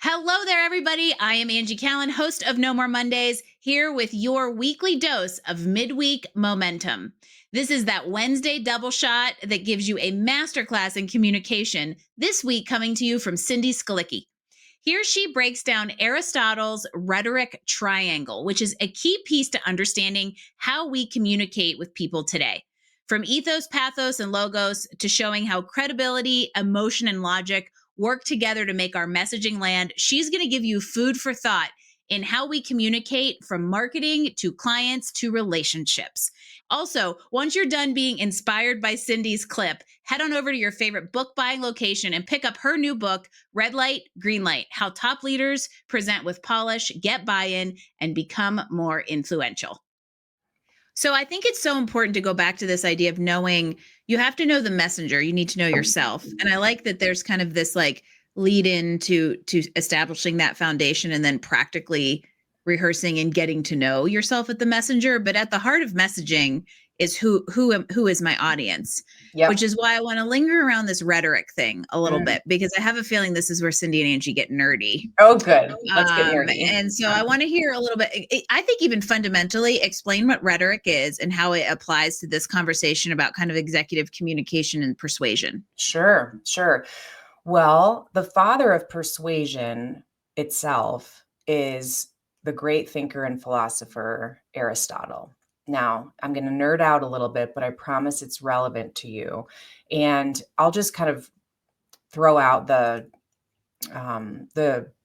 Hello there, everybody. I am Angie Callen, host of No More Mondays, here with your weekly dose of midweek momentum. This is that Wednesday double shot that gives you a masterclass in communication, this week coming to you from Cindy Skalicky. Here she breaks down Aristotle's rhetoric triangle, which is a key piece to understanding how we communicate with people today. From ethos, pathos, and logos to showing how credibility, emotion, and logic work together to make our messaging land, she's going to give you food for thought in how we communicate from marketing to clients to relationships. Also, once you're done being inspired by Cindy's clip, head on over to your favorite book buying location and pick up her new book, Red Light, Green Light: How Top Leaders Present with Polish, Get Buy-in, and Become More Influential. So I think it's so important to go back to this idea of knowing you have to know the messenger. You need to know yourself. And I like that there's kind of this like lead in to establishing that foundation and then practically rehearsing and getting to know yourself at the messenger. But at the heart of messaging is who is my audience, which is why I want to linger around this rhetoric thing a little bit, because I have a feeling this is where Cindy and Angie get nerdy. Oh, good. Let's get nerdy. And so I want to hear a little bit. I think even fundamentally explain what rhetoric is and how it applies to this conversation about kind of executive communication and persuasion. Sure. Well, the father of persuasion itself is the great thinker and philosopher Aristotle. Now, I'm going to nerd out a little bit, but I promise it's relevant to you. And I'll just kind of throw out the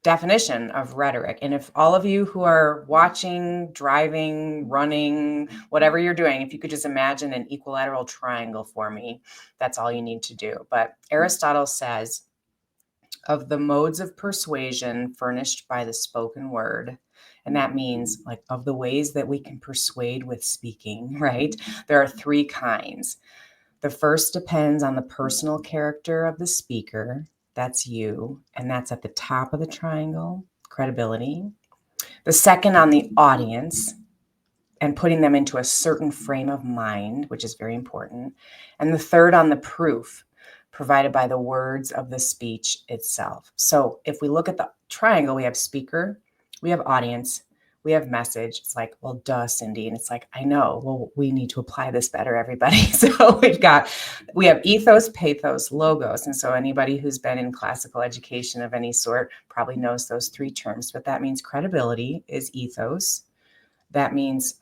definition of rhetoric. And if all of you who are watching, driving, running, whatever you're doing, if you could just imagine an equilateral triangle for me, that's all you need to do. But Aristotle says, of the modes of persuasion furnished by the spoken word, and that means like of the ways that we can persuade with speaking, right? There are three kinds. The first depends on the personal character of the speaker. That's you. And that's at the top of the triangle, credibility. The second on the audience and putting them into a certain frame of mind, which is very important. And the third on the proof provided by the words of the speech itself. So if we look at the triangle, we have speaker, we have audience, we have message. It's like, well, duh, Cindy. And it's like, I know, well, we need to apply this better, everybody. So we have ethos, pathos, logos. And so anybody who's been in classical education of any sort probably knows those three terms, but that means credibility is ethos. That means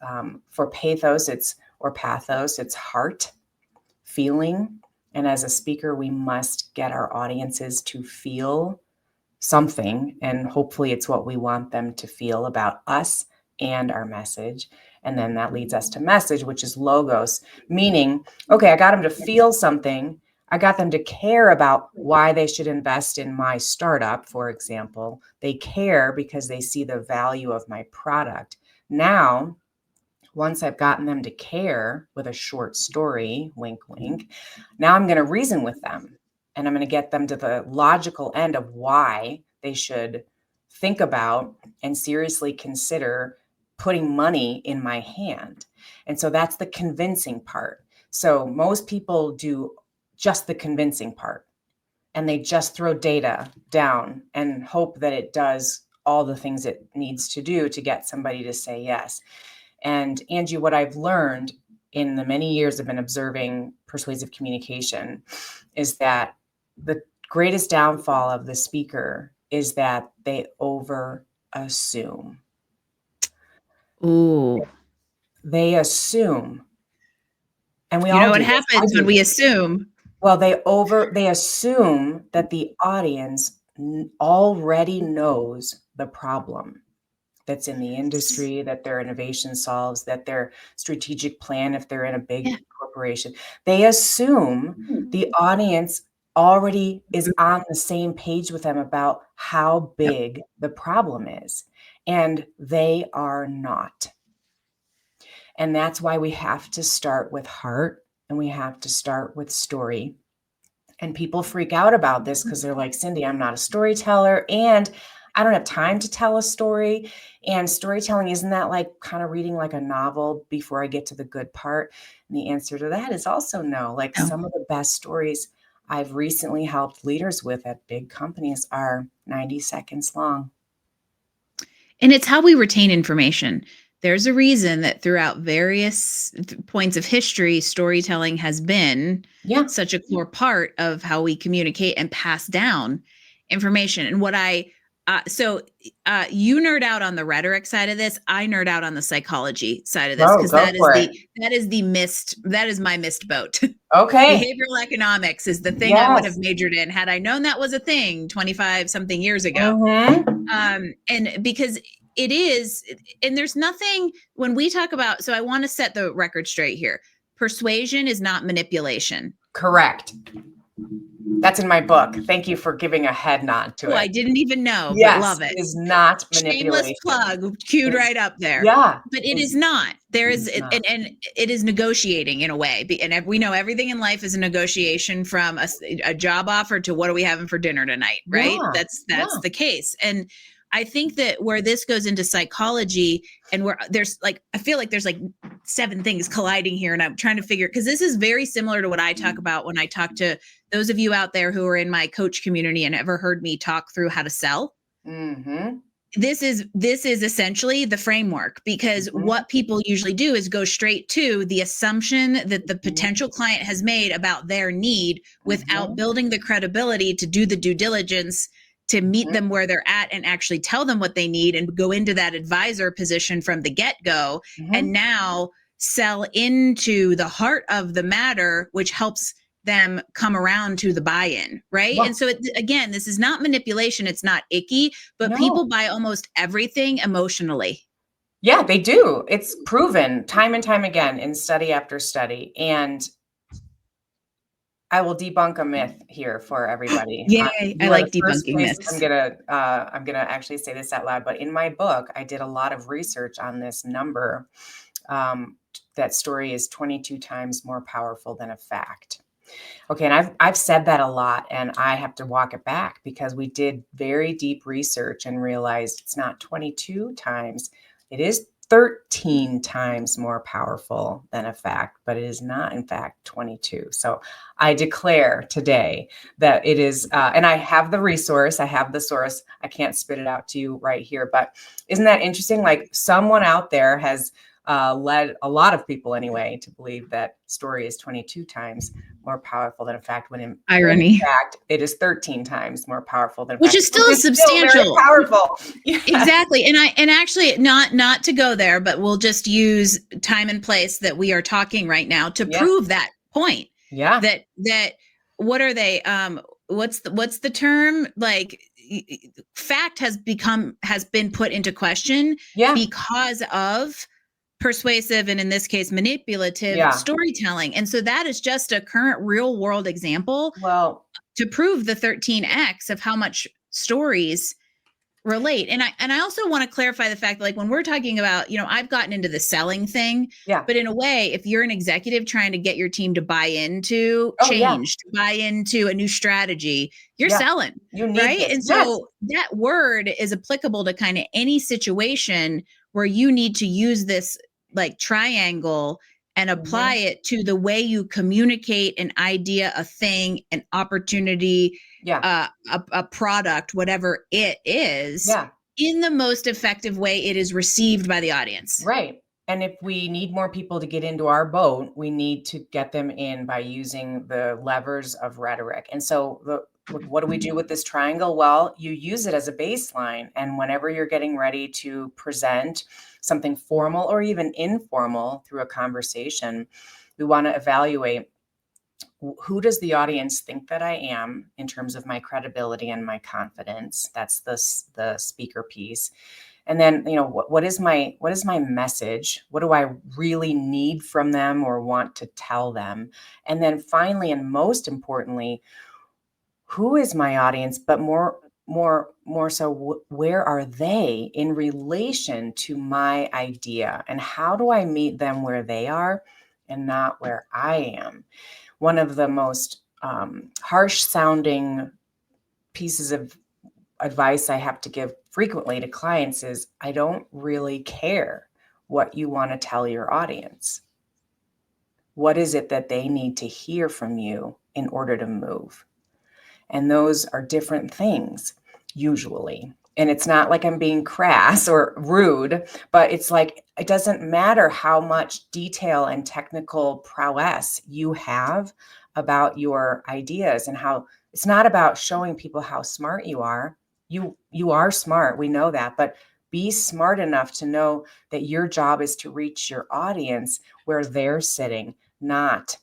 for pathos, or pathos, it's heart, feeling. And as a speaker, we must get our audiences to feel something, and hopefully it's what we want them to feel about us and our message. And then that leads us to message, which is logos, meaning, okay, I got them to feel something. I got them to care about why they should invest in my startup, for example. They care because they see the value of my product. Now, once I've gotten them to care with a short story, wink, wink, now I'm going to reason with them. And I'm going to get them to the logical end of why they should think about and seriously consider putting money in my hand. And so that's the convincing part. So most people do just the convincing part, and they just throw data down and hope that it does all the things it needs to do to get somebody to say yes. And Angie, what I've learned in the many years I've been observing persuasive communication is that the greatest downfall of the speaker is that they over assume. Ooh. They assume. And we all know what happens when we assume. Well, they assume that the audience already knows the problem that's in the industry, that their innovation solves, that their strategic plan, if they're in a big corporation, they assume the audience already is on the same page with them about how big the problem is, and they are not. And that's why we have to start with heart, and we have to start with story. And people freak out about this because they're like, Cindy, I'm not a storyteller, and I don't have time to tell a story. And storytelling, isn't that like kind of reading like a novel before I get to the good part? And the answer to that is also no. Like some of the best stories I've recently helped leaders with at big companies are 90 seconds long. And it's how we retain information. There's a reason that throughout various points of history, storytelling has been Yeah. such a core part of how we communicate and pass down information. And you nerd out on the rhetoric side of this. I nerd out on the psychology side of this, Oh, because go for it. that is my missed boat. Okay. Behavioral economics is the thing I would have Yes. majored in had I known that was a thing 25 something years ago. And because it is, and there's nothing when we talk about, so I want to set the record straight here. Persuasion is not manipulation. Correct. That's in my book. Thank you for giving a head nod to it. I didn't even know, yes, but love it. It is not manipulation. Shameless plug, queued right up there. Yeah. But it is not. There is, and it is negotiating in a way. And we know everything in life is a negotiation, from a job offer to what are we having for dinner tonight, right? Yeah. That's the case. And I think that where this goes into psychology, and where there's like, I feel like there's like 7 things colliding here, and I'm trying to figure, because this is very similar to what I talk about when I talk to those of you out there who are in my coach community and ever heard me talk through how to sell. Mm-hmm. This is essentially the framework, because what people usually do is go straight to the assumption that the potential client has made about their need without building the credibility to do the due diligence to meet them where they're at and actually tell them what they need and go into that advisor position from the get-go, and now sell into the heart of the matter, which helps them come around to the buy-in, right? And so again, this is not manipulation, it's not icky, but people buy almost everything emotionally. Yeah, they do. It's proven time and time again in study after study. And I will debunk a myth here for everybody. Yay, I like debunking myths. I'm gonna actually say this out loud, but in my book, I did a lot of research on this number. That story is 22 times more powerful than a fact. Okay, and I've said that a lot, and I have to walk it back because we did very deep research and realized it's not 22 times, it is 13 times more powerful than a fact, but it is not, in fact, 22. So I declare today that it is, and I have the resource, I have the source, I can't spit it out to you right here, but isn't that interesting? Like, someone out there has led a lot of people anyway to believe that story is 22 times more powerful than a fact, when in fact it is 13 times more powerful than a which fact. is still substantial. Still very powerful. Yeah. Exactly. And actually not to go there, but we'll just use time and place that we are talking right now to prove that point. Yeah. That what are they? What's the term? Like, fact has been put into question because of persuasive, and in this case manipulative storytelling. And so that is just a current real world example to prove the 13x of how much stories relate. And I also want to clarify the fact that, like, when we're talking about, I've gotten into the selling thing, but in a way, if you're an executive trying to get your team to buy into change, to buy into a new strategy, you're selling, you need right? This. And so that word is applicable to kind of any situation where you need to use this like triangle and apply it to the way you communicate an idea, a thing, an opportunity, a product, whatever it is, in the most effective way it is received by the audience. Right. And if we need more people to get into our boat, we need to get them in by using the levers of rhetoric. And so what do we do with this triangle? Well, you use it as a baseline. And whenever you're getting ready to present something formal or even informal through a conversation, we want to evaluate, who does the audience think that I am in terms of my credibility and my confidence? That's the speaker piece. And then, what is my message? What do I really need from them or want to tell them? And then finally, and most importantly, who is my audience? But more so, where are they in relation to my idea? And how do I meet them where they are and not where I am? One of the most harsh sounding pieces of advice I have to give frequently to clients is, I don't really care what you want to tell your audience. What is it that they need to hear from you in order to move. And those are different things usually. And it's not like I'm being crass or rude, but it's like, it doesn't matter how much detail and technical prowess you have about your ideas, and how it's not about showing people how smart you are. You are smart. We know that, but be smart enough to know that your job is to reach your audience where they're sitting, not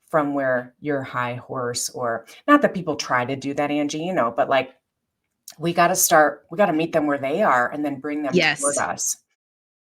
from where your high horse, or not that people try to do that, Angie, but like, we got to meet them where they are and then bring them toward Yes. us.